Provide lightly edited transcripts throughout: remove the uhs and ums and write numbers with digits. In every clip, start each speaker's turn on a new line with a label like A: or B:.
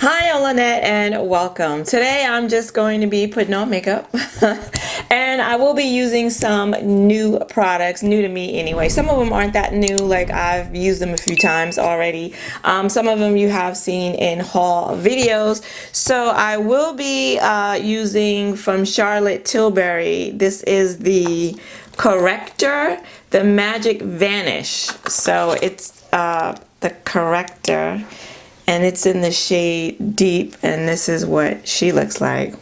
A: Hi, Lynette, and welcome. Today I'm just going to be putting on makeup and I will be using some new products, new to me anyway. Some of them aren't that new, like I've used them a few times already. Some of them you have seen in haul videos. So I will be using from Charlotte Tilbury. This is the corrector, the Magic Vanish. So it's the corrector. And it's in the shade Deep, and this is what she looks like.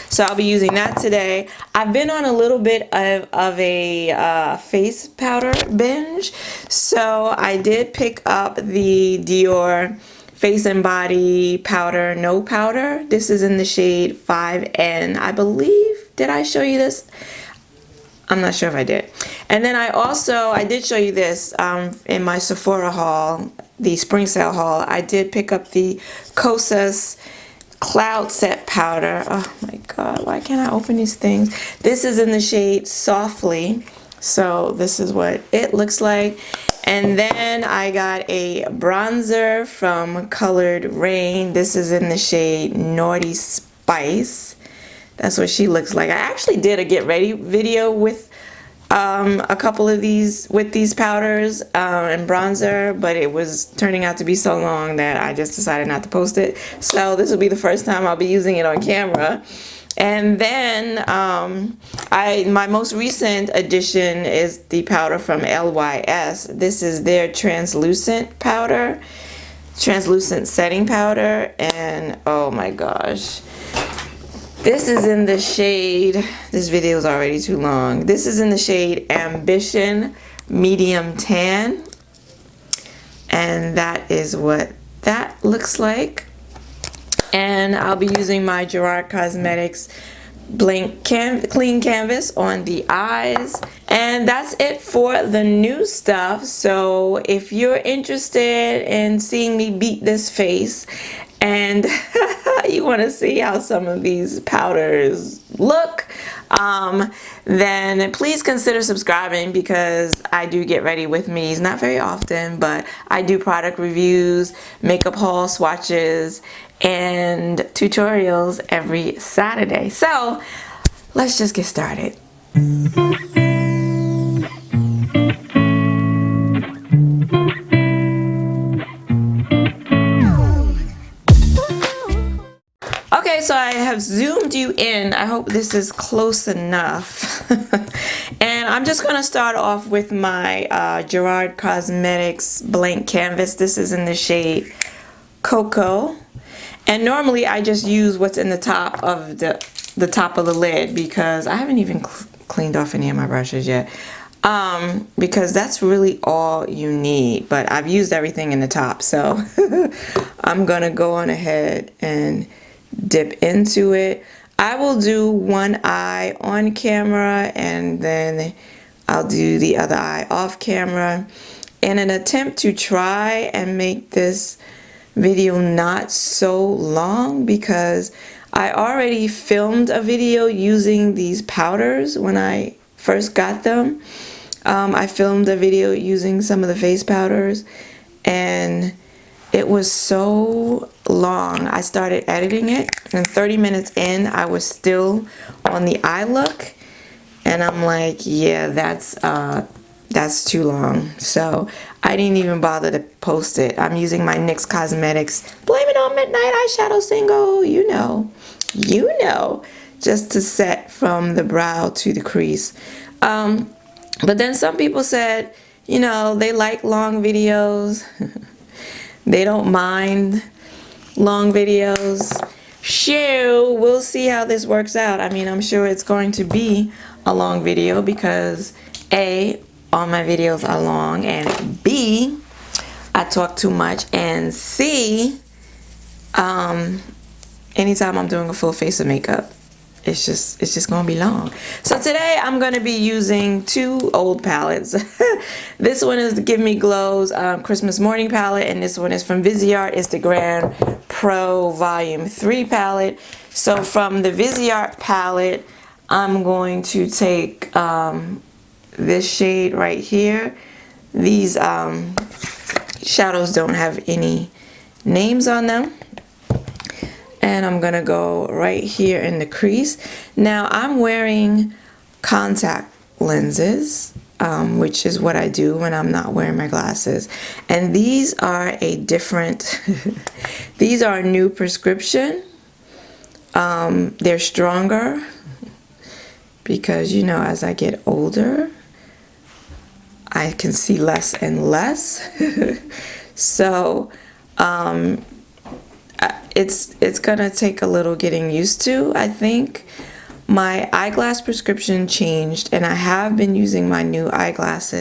A: So I'll be using that today. I've been on a little bit of a face powder binge. So I did pick up the Dior Face and Body Powder No Powder. This is in the shade 5N, I believe. Did I show you this? I'm not sure if I did. And then I did show you this in my Sephora haul, the spring sale haul. I did pick up the Kosas Cloud Set Powder. Oh my God, why can't I open these things? This is in the shade Softly. So this is what it looks like. And then I got a bronzer from Colored Raine. This is in the shade Naughty Spice. That's what she looks like. I actually did a get ready video with a couple of these powders and bronzer, but it was turning out to be so long that I just decided not to post it. So this will be the first time I'll be using it on camera. And then my most recent addition is the powder from LYS. This is their translucent powder, translucent setting powder, and oh my gosh. This is in the shade, this video is already too long. This is in the shade Ambition Medium Tan. And that is what that looks like. And I'll be using my Gerard Cosmetics Blank Clean Canvas on the eyes. And that's it for the new stuff. So if you're interested in seeing me beat this face and you want to see how some of these powders look, then please consider subscribing, because I do get ready with me's, not very often, but I do product reviews, makeup haul swatches, and tutorials every Saturday. So let's just get started. Okay, so I have zoomed you in. I hope this is close enough. And I'm just going to start off with my Gerard Cosmetics Blank Canvas. This is in the shade Cocoa. And normally I just use what's in the top of the top of the lid, because I haven't even cleaned off any of my brushes yet. Because that's really all you need. But I've used everything in the top, so I'm going to go on ahead and dip into it. I will do one eye on camera and then I'll do the other eye off camera in an attempt to try and make this video not so long, because I already filmed a video using these powders when I first got them. I filmed a video using some of the face powders and it was so long. I started editing it, and 30 minutes in, I was still on the eye look, and I'm like, yeah, that's too long. So I didn't even bother to post it. I'm using my NYX Cosmetics Blame It On Midnight eyeshadow single, you know, just to set from the brow to the crease. But then some people said, you know, they like long videos. They don't mind long videos. Sure, we'll see how this works out. I mean, I'm sure it's going to be a long video because A, all my videos are long, and B, I talk too much, and C, anytime I'm doing a full face of makeup, it's just gonna be long. So today I'm gonna be using two old palettes. This one is the Give Me Glow's Christmas Morning palette, and this one is from Viseart. It's the Grand Pro Volume 3 palette. So from the Viseart palette, I'm going to take this shade right here. These shadows don't have any names on them. And I'm gonna go right here in the crease. Now I'm wearing contact lenses, which is what I do when I'm not wearing my glasses. And these are a different, these are new prescription. They're stronger because, you know, as I get older, I can see less and less. So it's gonna take a little getting used to. I think my eyeglass prescription changed, and I have been using my new eyeglass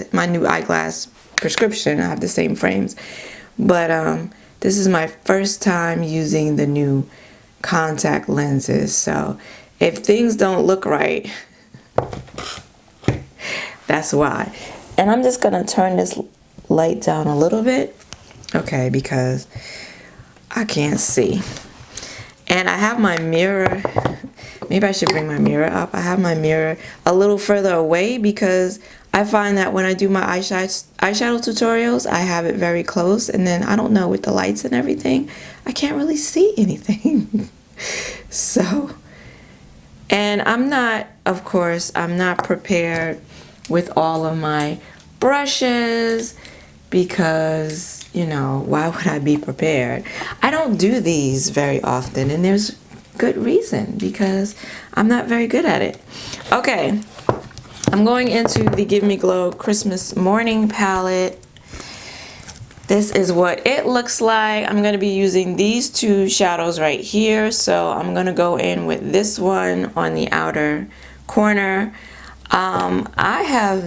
A: prescription. I have the same frames, but this is my first time using the new contact lenses. So if things don't look right, that's why. And I'm just gonna turn this light down a little bit, okay, because I can't see. And I have my mirror, maybe I should bring my mirror up. I have my mirror a little further away because I find that when I do my eyeshadow tutorials, I have it very close, and then I don't know, with the lights and everything, I can't really see anything. So, and I'm not, of course, I'm not prepared with all of my brushes because, you know, why would I be prepared? I don't do these very often, and there's good reason, because I'm not very good at it. Okay, I'm going into the Give Me Glow Christmas Morning Palette. This is what it looks like. I'm going to be using these two shadows right here. So I'm going to go in with this one on the outer corner. I have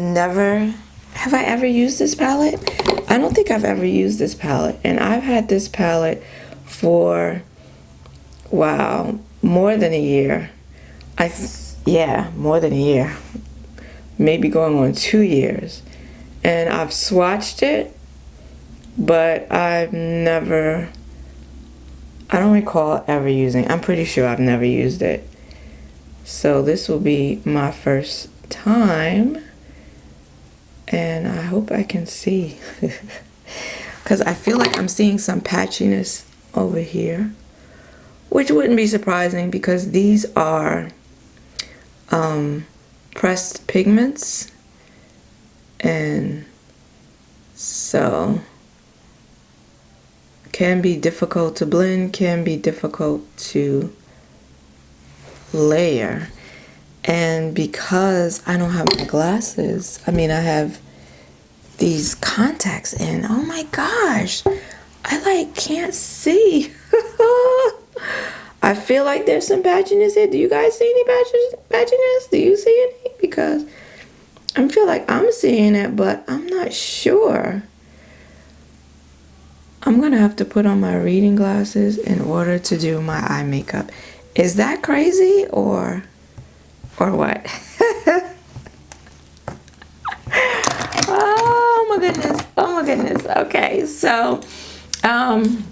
A: I ever used this palette? I don't think I've ever used this palette. And I've had this palette for, wow, more than a year. Yeah, more than a year. Maybe going on 2 years. And I've swatched it, but I don't recall ever using, I'm pretty sure I've never used it. So this will be my first time, and I hope I can see, because I feel like I'm seeing some patchiness over here, which wouldn't be surprising because these are pressed pigments, and so can be difficult to blend, can be difficult to layer. And because I don't have my glasses, I mean, I have these contacts in, oh my gosh, I like can't see. I feel like there's some patchiness here. Do you guys see any patchiness? Do you see any? Because I feel like I'm seeing it, but I'm not sure. I'm gonna have to put on my reading glasses in order to do my eye makeup. Is that crazy or what? Oh my goodness, oh my goodness. Okay, so I'm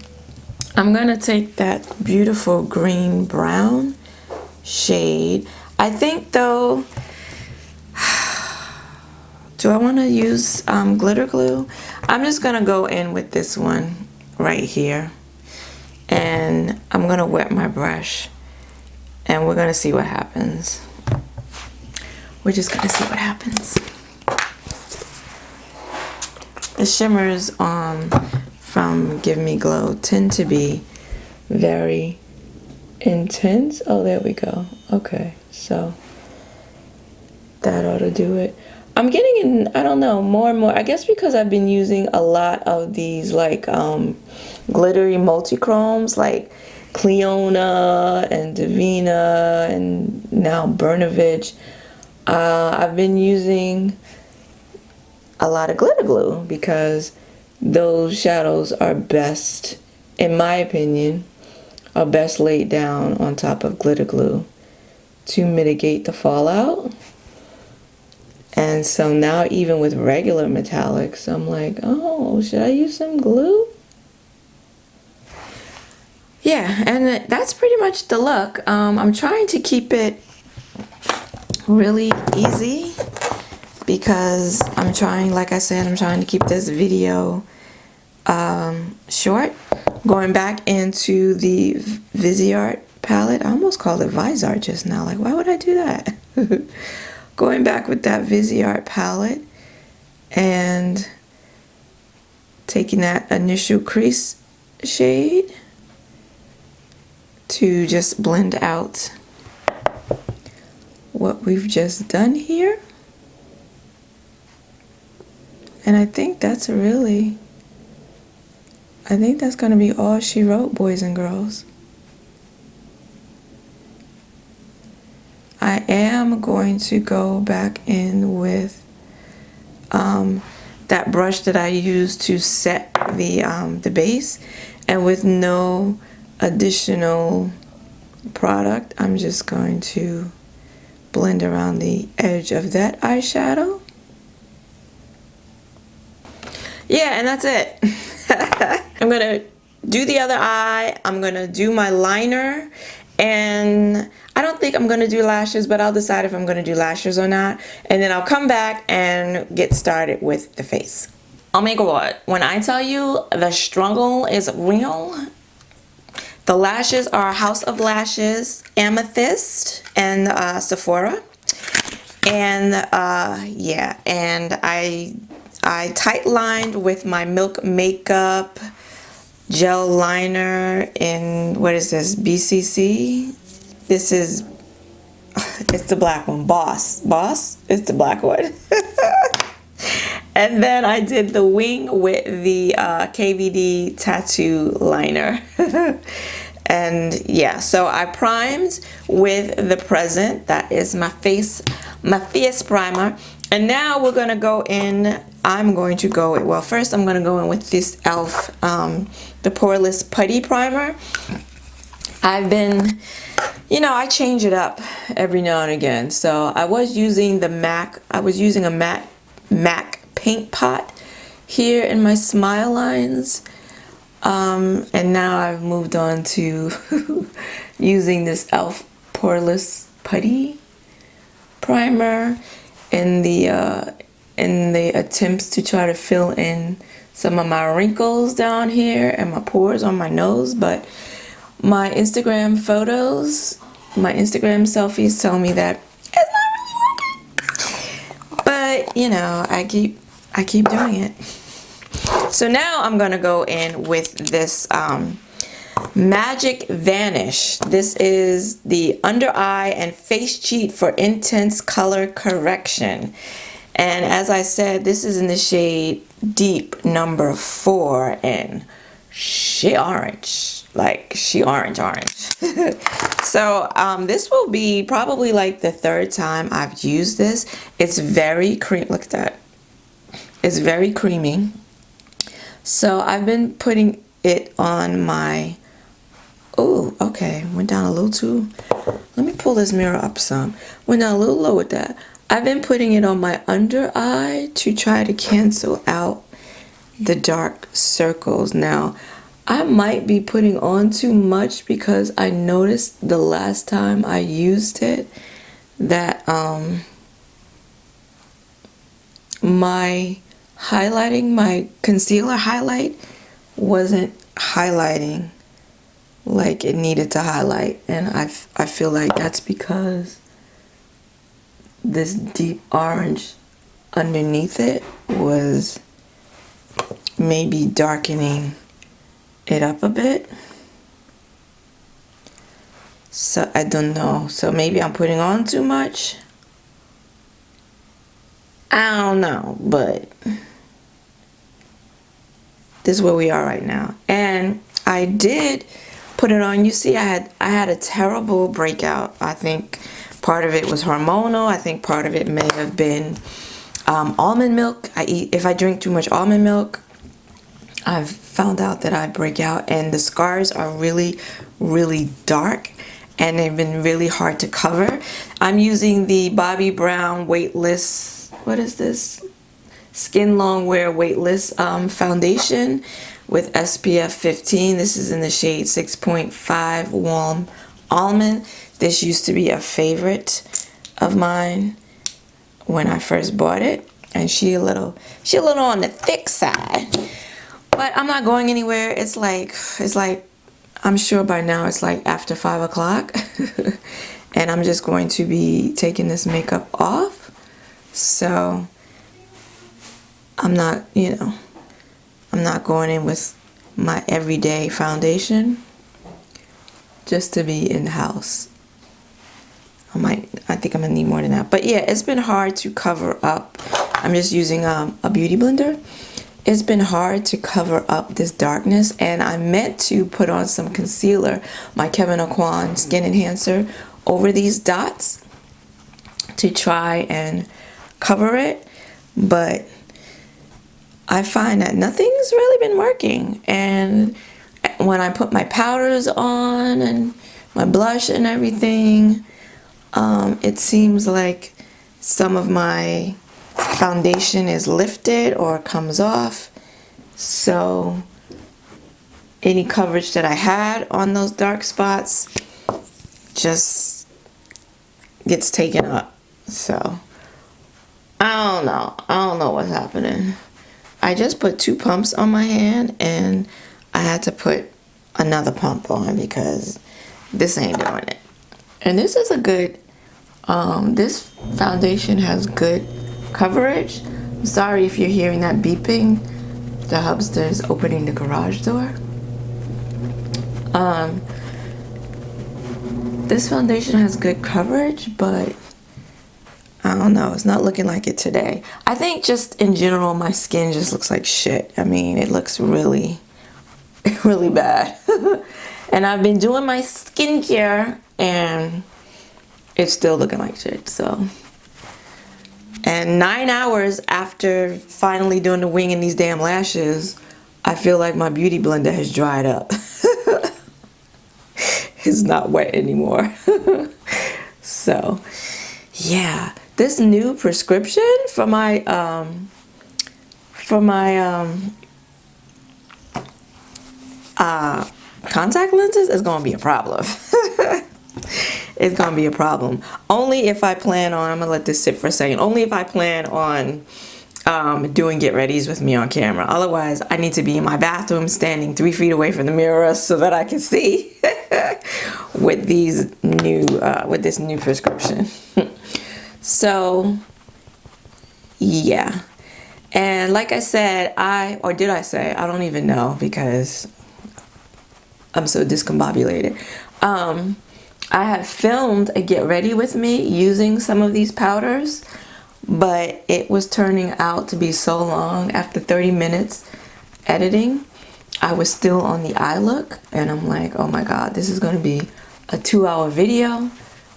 A: gonna take that beautiful green brown shade. I think though, do I want to use glitter glue? I'm just gonna go in with this one right here, and I'm gonna wet my brush, and we're gonna see what happens. We're just gonna see what happens. The shimmers from Give Me Glow tend to be very intense. Oh, there we go. Okay, so that ought to do it. I'm getting in, I don't know, more and more. I guess because I've been using a lot of these like glittery multi-chromes like Cleona and Divina and now Bernovich. I've been using a lot of glitter glue because those shadows are best, in my opinion, are best laid down on top of glitter glue to mitigate the fallout. And so now even with regular metallics, I'm like, oh, should I use some glue? Yeah, and that's pretty much the look. I'm trying to keep it really easy because like I said, I'm trying to keep this video short. Going back into the Viseart palette. I almost called it Viseart just now. Like, why would I do that? Going back with that Viseart palette and taking that initial crease shade to just blend out what we've just done here. And I think that's going to be all she wrote, boys and girls. I am going to go back in with that brush that I used to set the base, and with no additional product, I'm just going to blend around the edge of that eyeshadow. Yeah, and that's it. I'm gonna do the other eye. I'm gonna do my liner, and I don't think I'm gonna do lashes, but I'll decide if I'm gonna do lashes or not, and then I'll come back and get started with the face. Oh my god, when I tell you the struggle is real, the lashes are House of Lashes, Amethyst, and Sephora. And yeah, and I tight lined with my Milk Makeup gel liner in, what is this, BCC? This is, it's the black one, Boss, it's the black one. And then I did the wing with the KVD tattoo liner. And yeah, so I primed with the Present. That is my face primer. And now we're gonna go in, well, first I'm gonna go in with this e.l.f. The Poreless Putty Primer. I've been, you know, I change it up every now and again. So I was using the MAC, a MAC paint pot here in my smile lines. And now I've moved on to using this e.l.f. Poreless Putty Primer in the attempts to try to fill in some of my wrinkles down here and my pores on my nose. But my Instagram photos, my Instagram selfies tell me that it's not really working. But you know, I keep doing it. So now I'm gonna go in with this Magic Vanish. This is the under eye and face cheat for intense color correction. And as I said, this is in the shade Deep number 4, and she orange. Like, she orange. So this will be probably like the 3rd time I've used this. It's very creamy. Look at that. It's very creamy. So I've been putting it on my, oh, okay, went down a little too, let me pull this mirror up some. Went down a little low with that. I've been putting it on my under eye to try to cancel out the dark circles. Now, I might be putting on too much because I noticed the last time I used it that my highlighting, my concealer highlight wasn't highlighting like it needed to highlight, and I feel like that's because this deep orange underneath it was maybe darkening it up a bit. So I don't know, so maybe I'm putting on too much. I don't know, but this is where we are right now. And I did put it on. You see, I had a terrible breakout. I think part of it was hormonal. I think part of it may have been almond milk. If I drink too much almond milk, I've found out that I break out, and the scars are really, really dark, and they've been really hard to cover. I'm using the Bobbi Brown Weightless, what is this? Skin Longwear Weightless foundation with SPF 15. This is in the shade 6.5 Warm Almond. This used to be a favorite of mine when I first bought it, and she a little on the thick side. But I'm not going anywhere. It's like, I'm sure by now it's like after 5 o'clock. And I'm just going to be taking this makeup off. So I'm not, you know, I'm not going in with my everyday foundation just to be in the house. I think I'm gonna need more than that. But yeah, it's been hard to cover up. I'm just using a beauty blender. It's been hard to cover up this darkness, and I meant to put on some concealer, my Kevyn Aucoin Skin Enhancer, over these dots to try and cover it, but I find that nothing's really been working. And when I put my powders on and my blush and everything, it seems like some of my foundation is lifted or comes off. So any coverage that I had on those dark spots just gets taken up. So I don't know what's happening. I just put 2 pumps on my hand, and I had to put another pump on because this ain't doing it. And this is a good, this foundation has good coverage. I'm sorry if you're hearing that beeping. The hubster is opening the garage door. This foundation has good coverage, but I don't know, it's not looking like it today. I think just in general, my skin just looks like shit. I mean, it looks really, really bad. And I've been doing my skincare, and it's still looking like shit, so. And 9 hours after finally doing the wing and these damn lashes, I feel like my beauty blender has dried up. It's not wet anymore. So, yeah. This new prescription for my contact lenses is gonna be a problem. It's gonna be a problem. Only if I plan on, I'm gonna let this sit for a second. Only if I plan on doing get readies with me on camera. Otherwise, I need to be in my bathroom standing 3 feet away from the mirror so that I can see with these new with this new prescription. So yeah. And like I said, or did I say, I don't even know because I'm so discombobulated. I have filmed a get ready with me using some of these powders, but it was turning out to be so long. After 30 minutes editing, I was still on the eye look, and I'm like, oh my God, this is gonna be a 2-hour video.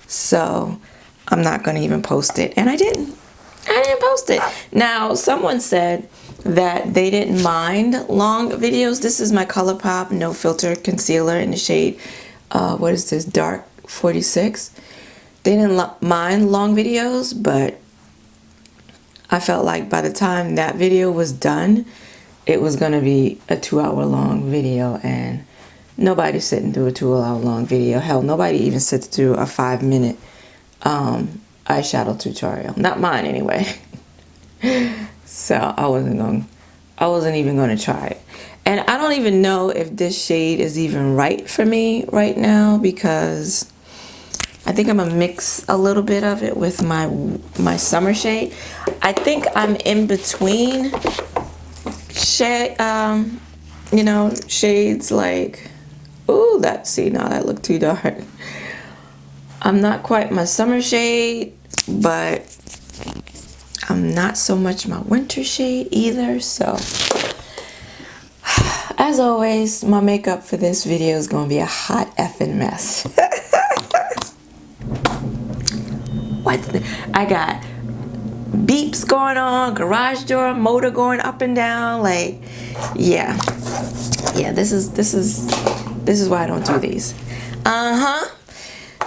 A: So I'm not gonna even post it. And I didn't post it. Now, someone said that they didn't mind long videos. This is my ColourPop No Filter Concealer in the shade, what is this, Dark 46. They didn't mind long videos, but I felt like by the time that video was done, it was gonna be a 2-hour long video, and nobody's sitting through a 2-hour long video. Hell, nobody even sits through a 5-minute eyeshadow tutorial. Not mine anyway. So I wasn't even gonna try it. And I don't even know if this shade is even right for me right now, because I think I'm gonna mix a little bit of it with my summer shade. I think I'm in between shade, you know, shades like, ooh, that looked too dark. I'm not quite my summer shade, but I'm not so much my winter shade either. So as always, my makeup for this video is gonna be a hot effing mess. I got beeps going on, garage door motor going up and down, like, yeah, this is why I don't do these.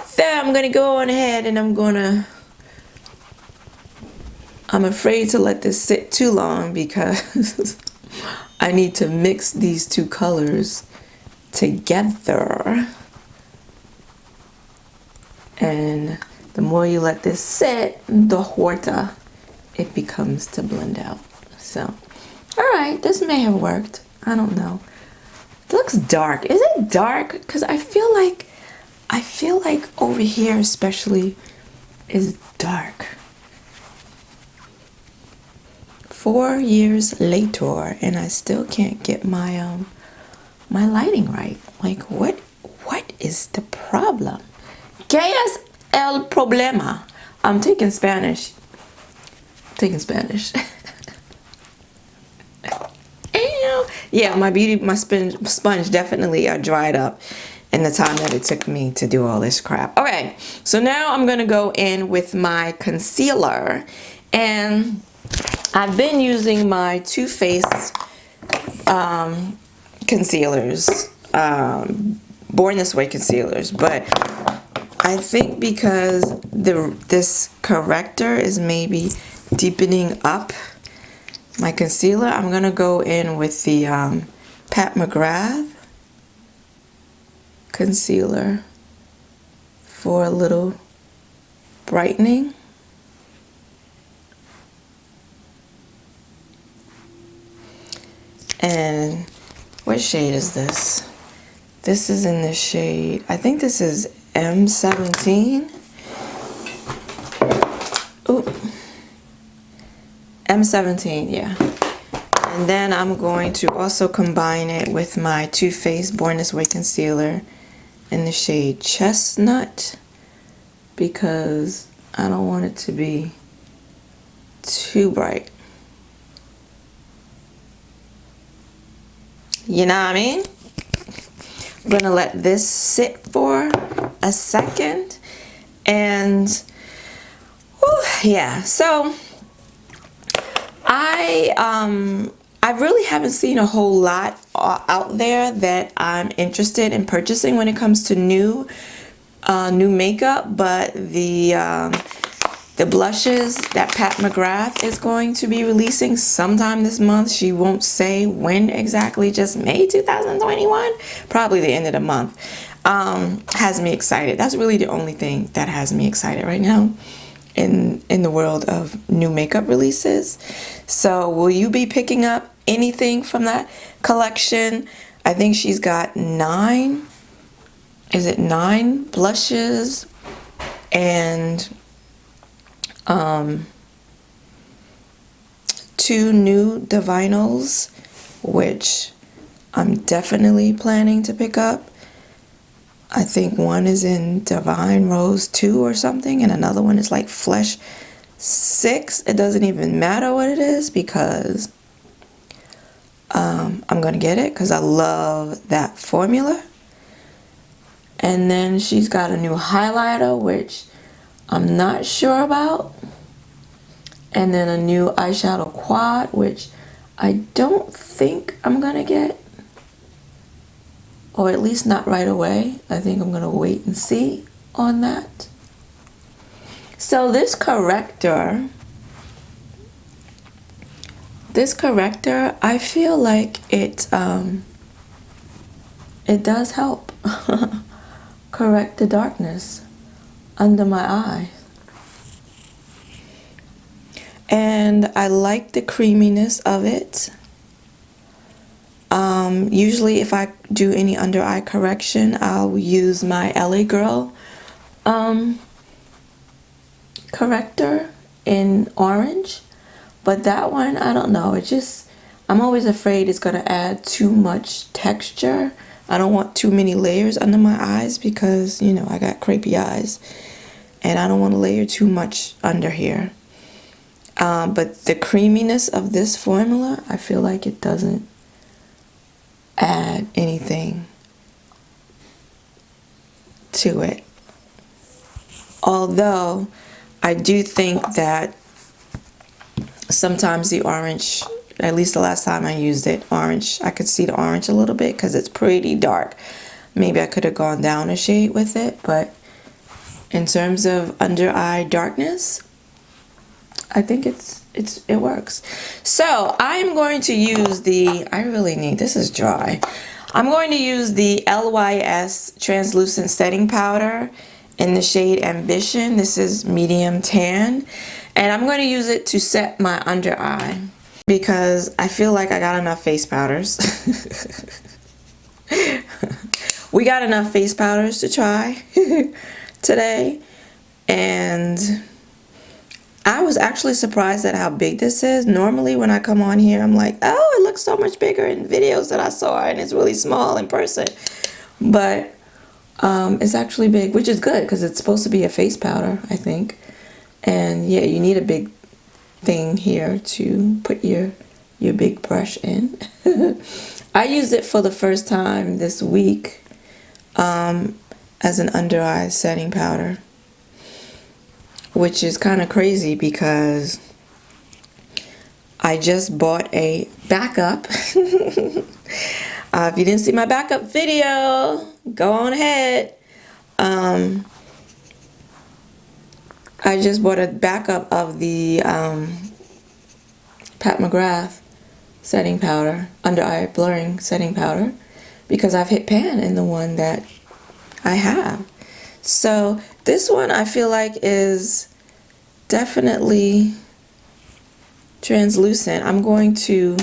A: So I'm gonna go on ahead, and I'm afraid to let this sit too long because I need to mix these 2 colors together. And the more you let this sit, the harder it becomes to blend out. So, all right, this may have worked. I don't know. It looks dark. Is it dark? Because I feel like over here especially is dark. 4 years later, and I still can't get my my lighting right. Like, what is the problem? ¿Qué es el problema? I'm taking Spanish. Yeah, my sponge definitely dried up in the time that it took me to do all this crap. Okay, so now I'm gonna go in with my concealer, and I've been using my Too Faced concealers, Born This Way concealers, but I think because this corrector is maybe deepening up my concealer, I'm gonna go in with the Pat McGrath concealer for a little brightening. And what shade is this? This is in the shade, I think this is M17. Ooh. M17, yeah. And then I'm going to also combine it with my Too Faced Born This Way concealer in the shade Chestnut, because I don't want it to be too bright. You know what I mean? I'm gonna let this sit for a second, and yeah, so I really haven't seen a whole lot out there that I'm interested in purchasing when it comes to new makeup, but the blushes that Pat McGrath is going to be releasing sometime this month, she won't say when exactly, just May 2021, probably the end of the month, has me excited. That's really the only thing that has me excited right now in the world of new makeup releases. So will you be picking up anything from that collection? I think she's got 9 blushes and 2 new Divinyls, which I'm definitely planning to pick up. I think one is in Divine Rose 2 or something, and another one is like Flesh 6. It doesn't even matter what it is, because I'm gonna get it because I love that formula. And then she's got a new highlighter, which I'm not sure about, and then a new eyeshadow quad, which I don't think I'm gonna get, or at least not right away. I think I'm gonna wait and see on that. So this corrector, I feel like it does help correct the darkness under my eye. And I like the creaminess of it. Usually if I do any under eye correction, I'll use my LA Girl corrector in orange. But that one, I don't know, I'm always afraid it's gonna add too much texture. I don't want too many layers under my eyes because, you know, I got crepey eyes, and I don't want to layer too much under here. But the creaminess of this formula, I feel like it doesn't add anything to it. Although I do think that sometimes the orange, at least the last time I used it, orange, I could see the orange a little bit because it's pretty dark. Maybe I could have gone down a shade with it, but in terms of under eye darkness, I think it works. So I'm going to use this is dry. I'm going to use the LYS translucent setting powder in the shade Ambition. This is medium tan, and I'm going to use it to set my under eye. because I feel like I got enough face powders. We got enough face powders to try today, and I was actually surprised at how big this is. Normally when I come on here, I'm like, oh, it looks so much bigger in videos that I saw, and it's really small in person. But it's actually big, which is good because it's supposed to be a face powder, I think. And yeah, you need a big thing here to put your big brush in. I used it for the first time this week as an under eye setting powder, which is kind of crazy because I just bought a backup. If you didn't see my backup video, go on ahead. I just bought a backup of the Pat McGrath setting powder, under eye blurring setting powder, because I've hit pan in the one that I have. So this one I feel like is definitely translucent. I'm going to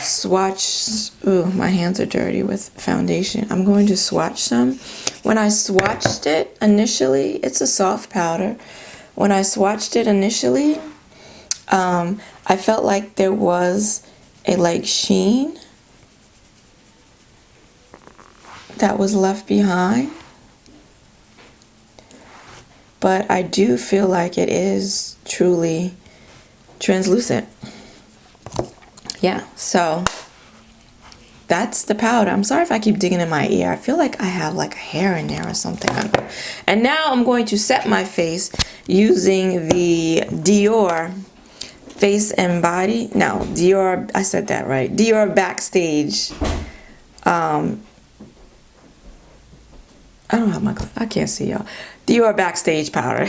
A: swatch. Ooh, my hands are dirty with foundation. I'm going to swatch some. When I swatched it initially, it's a soft powder. When I swatched it initially, I felt like there was a like sheen that was left behind, but I do feel like it is truly translucent. Yeah, so that's the powder. I'm sorry if I keep digging in my ear. I feel like I have like a hair in there or something. And now I'm going to set my face using the Dior Face and Body. No, Dior, I said that right. Dior Backstage. I don't have my, I can't see y'all. Dior Backstage powder.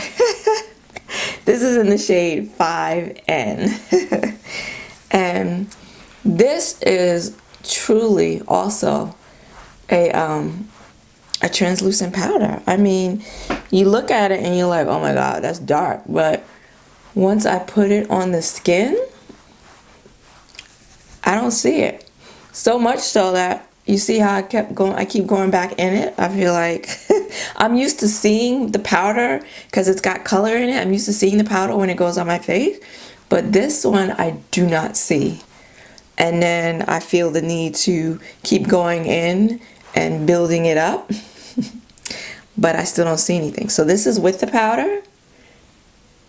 A: This is in the shade 5N. And this is truly also a translucent powder. I mean, you look at it and you're like, oh my god, that's dark. But once I put it on the skin, I don't see it. So much so that you see how I keep going back in it. I feel like I'm used to seeing the powder because it's got color in it. I'm used to seeing the powder when it goes on my face. But this one I do not see. And then I feel the need to keep going in and building it up. But I still don't see anything. So this is with the powder,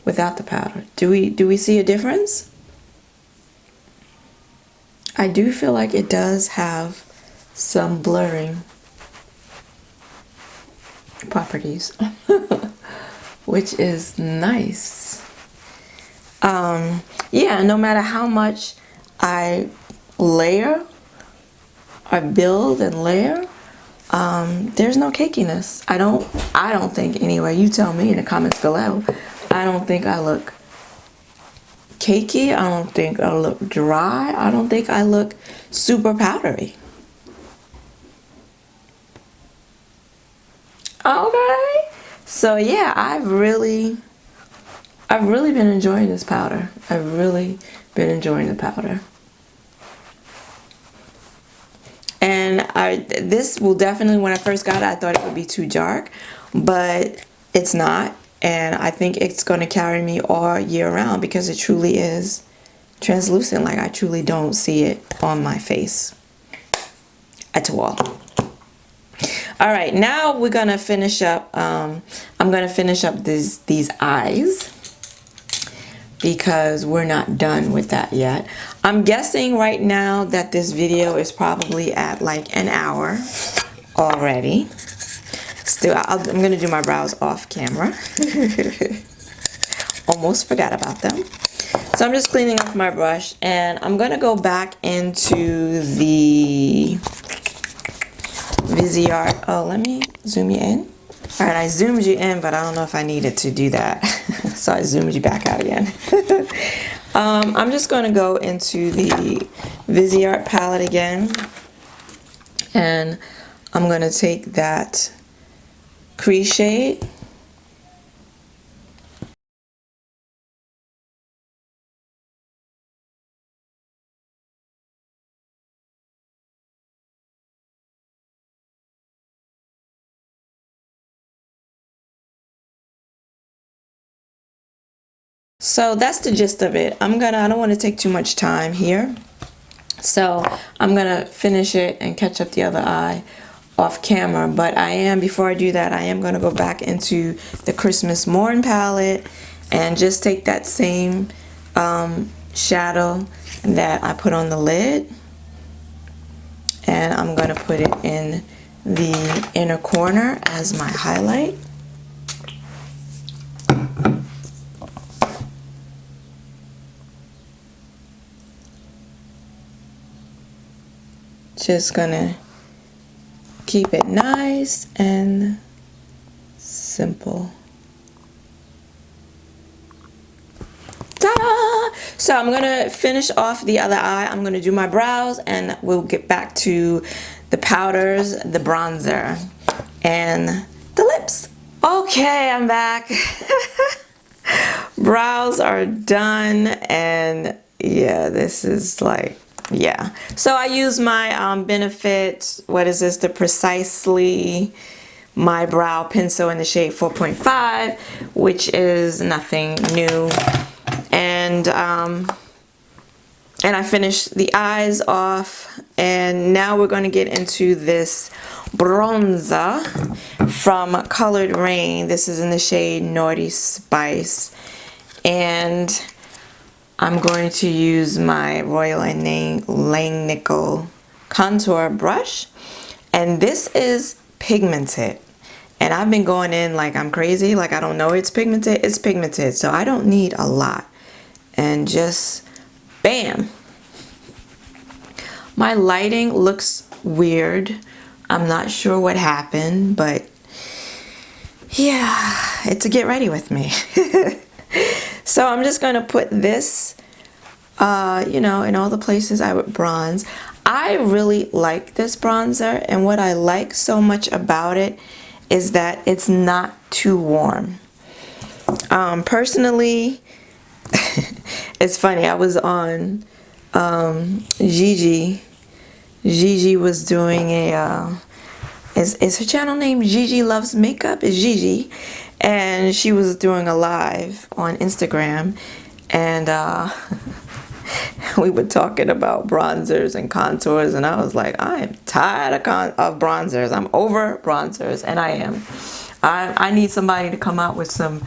A: without the powder. Do we see a difference? I do feel like it does have some blurring properties, which is nice. Yeah, no matter how much I layer, I build and layer, there's no cakiness. I don't think anyway. You tell me in the comments below. I don't think I look cakey. I don't think I look dry. I don't think I look super powdery. Okay. So yeah, I've really been enjoying this powder. I've really been enjoying the powder. And this will definitely, when I first got it, I thought it would be too dark, but it's not. And I think it's going to carry me all year round because it truly is translucent. Like, I truly don't see it on my face at all. All right, now we're going to finish up. I'm going to finish up these eyes, because we're not done with that yet. I'm guessing right now that this video is probably at like an hour already. Still, I'm gonna do my brows off camera. Almost forgot about them. So I'm just cleaning off my brush, and I'm gonna go back into the Viseart. Oh, let me zoom you in. All right, I zoomed you in, but I don't know if I needed to do that. So I zoomed you back out again. I'm just going to go into the Viseart palette again. And I'm going to take that crease shade. So that's the gist of it. I don't want to take too much time here. So I'm gonna finish it and catch up the other eye off camera. But before I do that, I am gonna go back into the Christmas Morn palette and just take that same shadow that I put on the lid, and I'm gonna put it in the inner corner as my highlight. Just gonna keep it nice and simple. Ta-da! So I'm gonna finish off the other eye. I'm gonna do my brows, and we'll get back to the powders, the bronzer, and the lips. Okay, I'm back. Brows are done, and yeah, this is like, yeah. So I use my Benefit, what is this, the Precisely My Brow Pencil in the shade 4.5, which is nothing new. And I finished the eyes off, and now we're going to get into this bronzer from Colored Raine. This is in the shade Naughty Spice, and I'm going to use my Royal and Langnickel contour brush, and this is pigmented, and I've been going in like I'm crazy, like I don't know it's pigmented, so I don't need a lot, and just bam. My lighting looks weird. I'm not sure what happened, but yeah, it's a get ready with me. So I'm just gonna put this, you know, in all the places I would bronze. I really like this bronzer, and what I like so much about it is that it's not too warm. Personally, it's funny, I was on Gigi. Gigi was doing a, is her channel name Gigi Loves Makeup? Is Gigi. And she was doing a live on Instagram, and we were talking about bronzers and contours, and I was like, I am tired of bronzers. I'm over bronzers, and I am. I need somebody to come out with some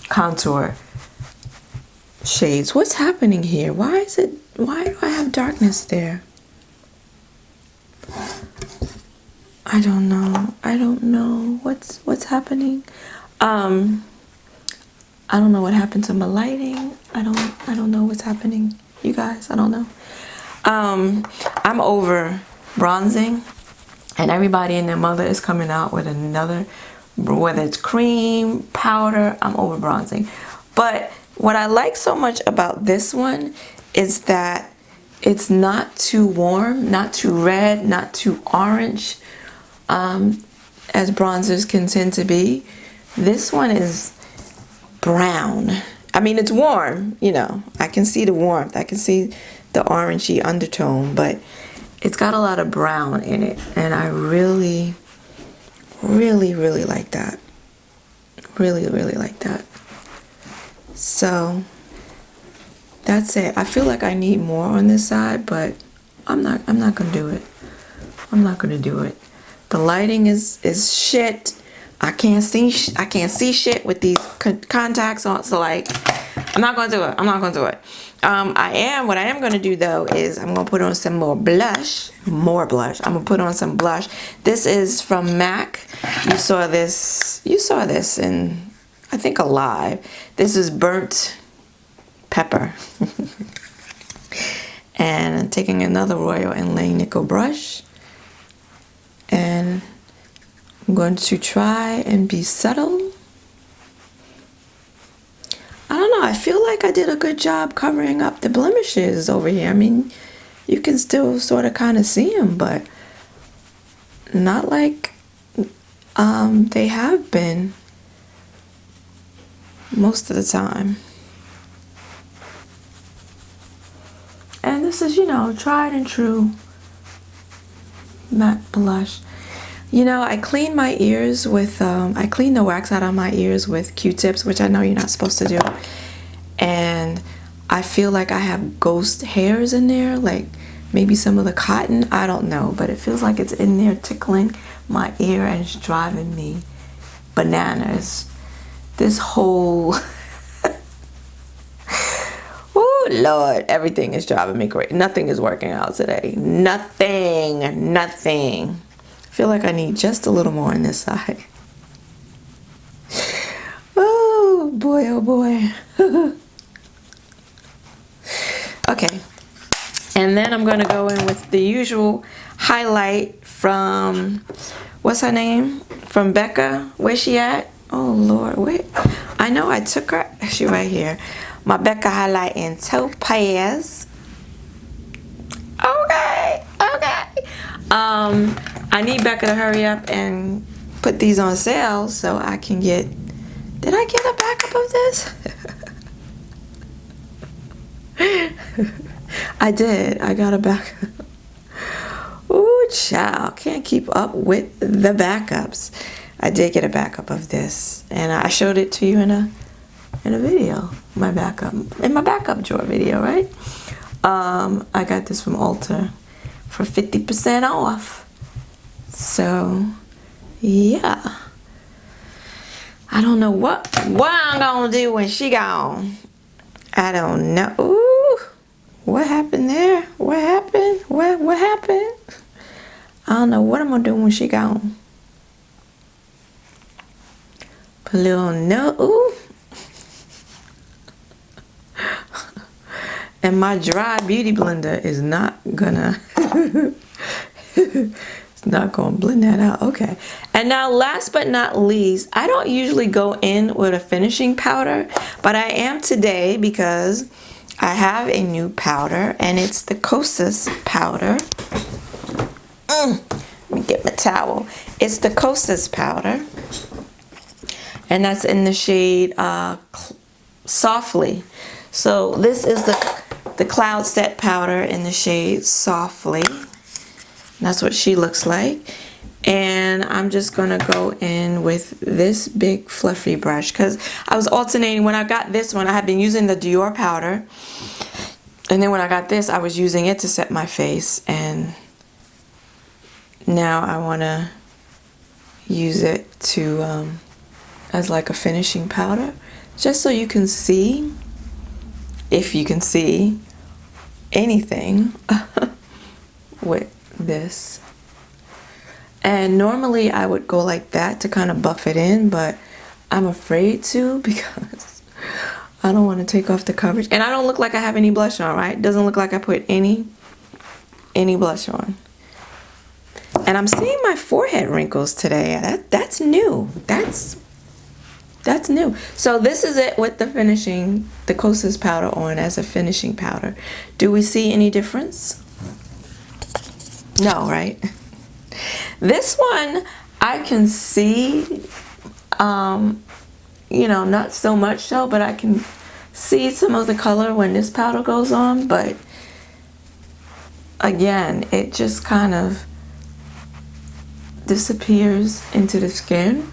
A: contour shades. What's happening here? Why do I have darkness there? I don't know what's happening. I don't know what happened to my lighting. I don't know what's happening, you guys. I don't know. I'm over bronzing, and everybody and their mother is coming out with another, whether it's cream, powder. I'm over bronzing. But what I like so much about this one is that it's not too warm, not too red, not too orange, as bronzers can tend to be. This one is brown. I mean, it's warm, you know, I can see the warmth, I can see the orangey undertone, but it's got a lot of brown in it, and I really like that. Really like that. So that's it. I feel like I need more on this side, but I'm not gonna do it. I'm not gonna do it. The lighting is shit. I can't see shit with these contacts on, so like, I'm not gonna do it. I'm not gonna do it. What I am gonna do though is I'm gonna put on some more blush. I'm gonna put on some blush. This is from MAC. You saw this in, I think, a live. This is Burnt Pepper. And I'm taking another Royal and Langnickel brush, and I'm going to try and be subtle. I don't know, I feel like I did a good job covering up the blemishes over here. I mean, you can still sort of kind of see them, but not like they have been most of the time. And this is, you know, tried and true MAC blush. You know, I clean my ears with, I clean the wax out of my ears with Q-tips, which I know you're not supposed to do. and I feel like I have ghost hairs in there, like maybe some of the cotton, I don't know, but it feels like it's in there tickling my ear and it's driving me bananas. This whole oh Lord, everything is driving me crazy. Nothing is working out today. Nothing. I feel like I need just a little more on this side. Oh boy, oh boy. Okay, and then I'm gonna go in with the usual highlight from, what's her name? From Becca. Where's she at? Oh Lord, wait. I know I took her. She right here. My Becca highlight in Topaz. Okay. I need Becca to hurry up and put these on sale so I can get. Did I get a backup of this? I did. I got a backup. Ooh, child. Can't keep up with the backups. I did get a backup of this, and I showed it to you in a video. My backup in my backup drawer video, right? I got this from Ulta for 50% off. So yeah, I don't know what I'm gonna do when she gone. I don't know. Ooh, what happened there? What happened? What happened? I don't know what I'm gonna do when she gone. Put a little note. Ooh. And my dry beauty blender is not gonna it's not gonna blend that out. Okay, and now last but not least, I don't usually go in with a finishing powder, but I am today because I have a new powder, and it's the Kosas powder. Let me get my towel. It's the Kosas powder, and that's in the shade Softly. So this is the Cloud Set powder in the shade Softly. That's what she looks like. And I'm just gonna go in with this big fluffy brush because I was alternating. When I got this one, I had been using the Dior powder, and then when I got this, I was using it to set my face, and now I want to use it to as like a finishing powder, just so you can see, if you can see anything with this. And normally I would go like that to kind of buff it in, but I'm afraid to because I don't want to take off the coverage, and I don't look like I have any blush on, right? Doesn't look like I put any blush on. And I'm seeing my forehead wrinkles today. That's new. That's new. So this is it with the finishing, the Kosas powder on as a finishing powder. Do we see any difference? No, right? This one I can see, you know, not so much so, but I can see some of the color when this powder goes on. But again, it just kind of disappears into the skin.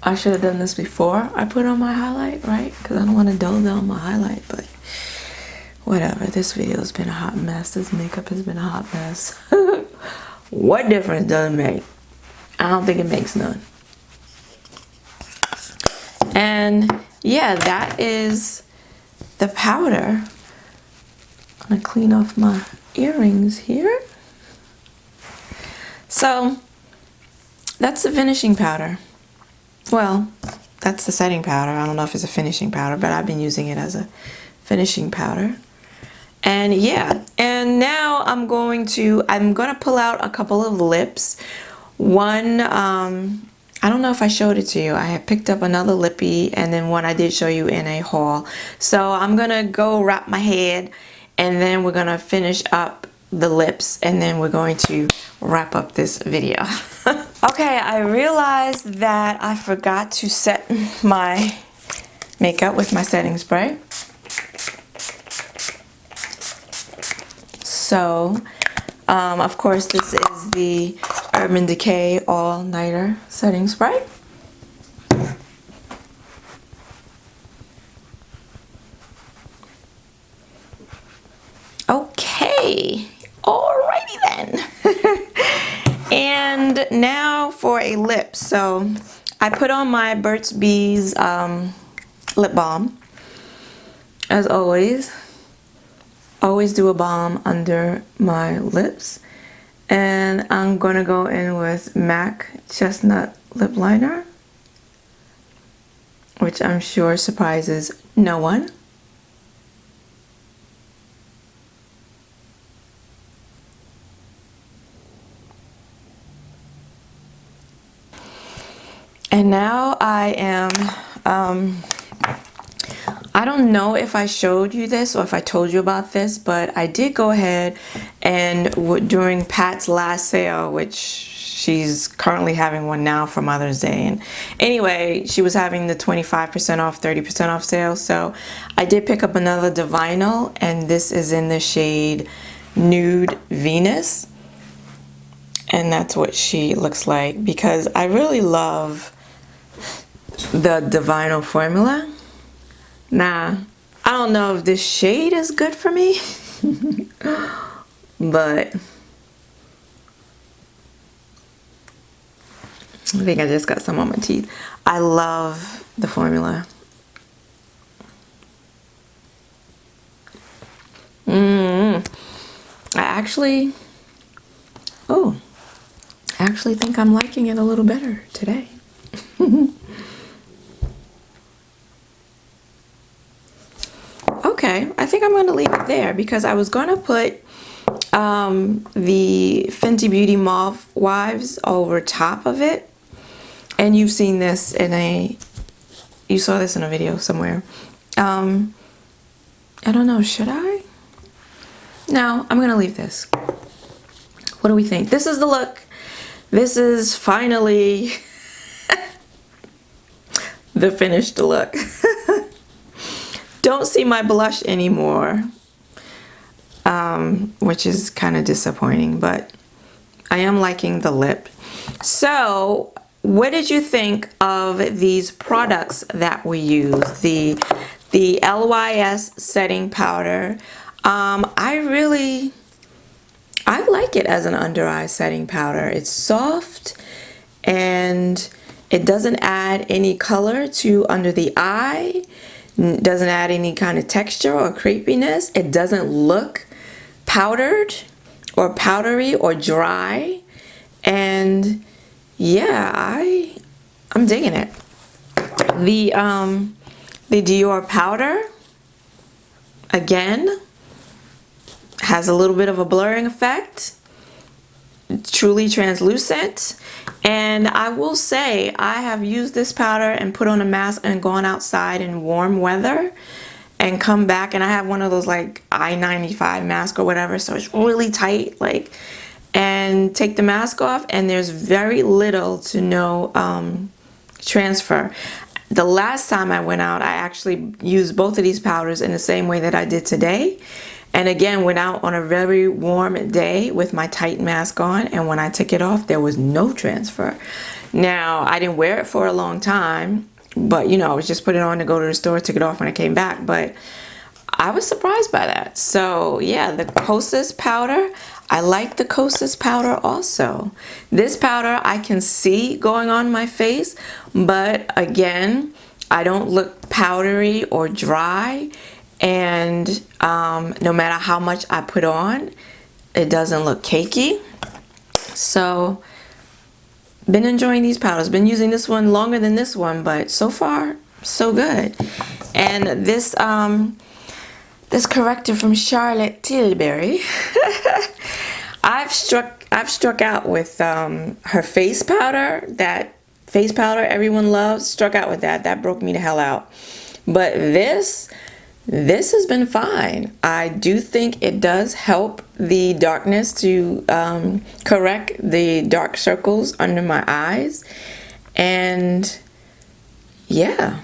A: I should have done this before I put on my highlight, right? Because I don't want to dull down my highlight, but whatever. This video has been a hot mess. This makeup has been a hot mess. What difference does it make? I don't think it makes none. And yeah, that is the powder. I'm gonna clean off my earrings here. So that's the finishing powder. Well, that's the setting powder. I don't know if it's a finishing powder, but I've been using it as a finishing powder. And yeah, and now I'm gonna pull out a couple of lips. One, I don't know if I showed it to you. I had picked up another lippy, and then one I did show you in a haul. So I'm gonna go wrap my head, and then we're gonna finish up the lips, and then we're going to wrap up this video. Okay, I realized that I forgot to set my makeup with my setting spray. So, of course, this is the Urban Decay All Nighter Setting Spray. now for a lip. So I put on my Burt's Bees lip balm. As always do a balm under my lips. And I'm gonna go in with MAC Chestnut Lip Liner, which I'm sure surprises no one. And now I am, I don't know if I showed you this or if I told you about this, but I did go ahead and during Pat's last sale, which she's currently having one now for Mother's Day. And anyway, she was having the 25% off, 30% off sale. So I did pick up another Divinyl, and this is in the shade Nude Venus. And that's what she looks like, because I really love the Divinyl formula. Now, I don't know if this shade is good for me, but I think I just got some on my teeth. I love the formula. I actually think I'm liking it a little better today. Okay, I think I'm going to leave it there because I was going to put the Fenty Beauty Mauve Wives over top of it. And you've seen this you saw this in a video somewhere. I don't know, should I? No, I'm going to leave this. What do we think? This is the look. This is finally the finished look. Don't see my blush anymore, which is kind of disappointing, but I am liking the lip. So what did you think of these products that we use? The LYS setting powder. I like it as an under eye setting powder. It's soft and it doesn't add any color to under the eye. Doesn't add any kind of texture or crepiness. It doesn't look powdered or powdery or dry. And yeah, I'm digging it. The Dior powder, again, has a little bit of a blurring effect. Truly translucent. And I will say I have used this powder and put on a mask and gone outside in warm weather and come back, and I have one of those like I-95 mask or whatever, so it's really tight, like, and take the mask off and there's very little to no transfer. The last time I went out, I actually used both of these powders in the same way that I did today. And again, went out on a very warm day with my tight mask on, and when I took it off, there was no transfer. Now, I didn't wear it for a long time, but you know, I was just putting it on to go to the store, took it off when I came back, but I was surprised by that. So yeah, the Kosas powder, I like the Kosas powder also. This powder I can see going on my face, but again, I don't look powdery or dry. And no matter how much I put on, it doesn't look cakey. So been enjoying these powders. Been using this one longer than this one, but so far so good. And this this corrector from Charlotte Tilbury, I've struck out with her face powder. That face powder everyone loves, struck out with that. That broke me the hell out. But this has been fine. I do think it does help the darkness to correct the dark circles under my eyes. And yeah,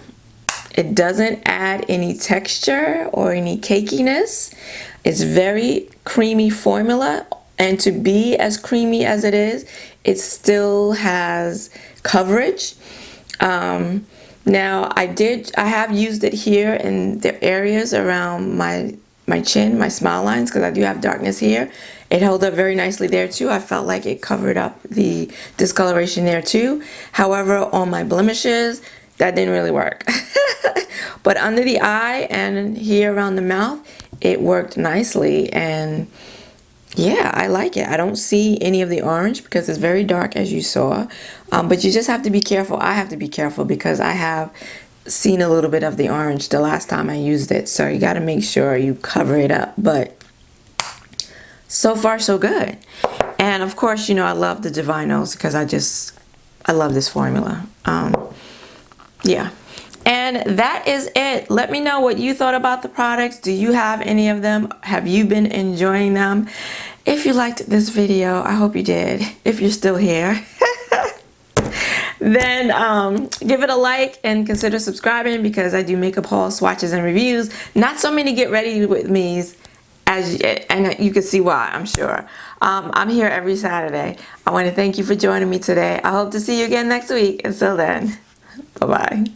A: it doesn't add any texture or any cakiness. It's very creamy formula. And to be as creamy as it is, it still has coverage. Now I have used it here in the areas around my chin, my smile lines, because I do have darkness here. It held up very nicely there too. I felt like it covered up the discoloration there too. However, on my blemishes, that didn't really work. But under the eye and here around the mouth, it worked nicely. And yeah, I like it. I don't see any of the orange because it's very dark, as you saw. But you just have to be careful. I have to be careful because I have seen a little bit of the orange the last time I used it. So you got to make sure you cover it up. But so far, so good. And of course, you know, I love the Divinyls because I love this formula. Yeah. And that is it. Let me know what you thought about the products. Do you have any of them? Have you been enjoying them? If you liked this video, I hope you did. If you're still here, then give it a like and consider subscribing because I do makeup hauls, swatches, and reviews. Not so many get ready with me's, and you can see why, I'm sure. I'm here every Saturday. I want to thank you for joining me today. I hope to see you again next week. Until then, bye-bye.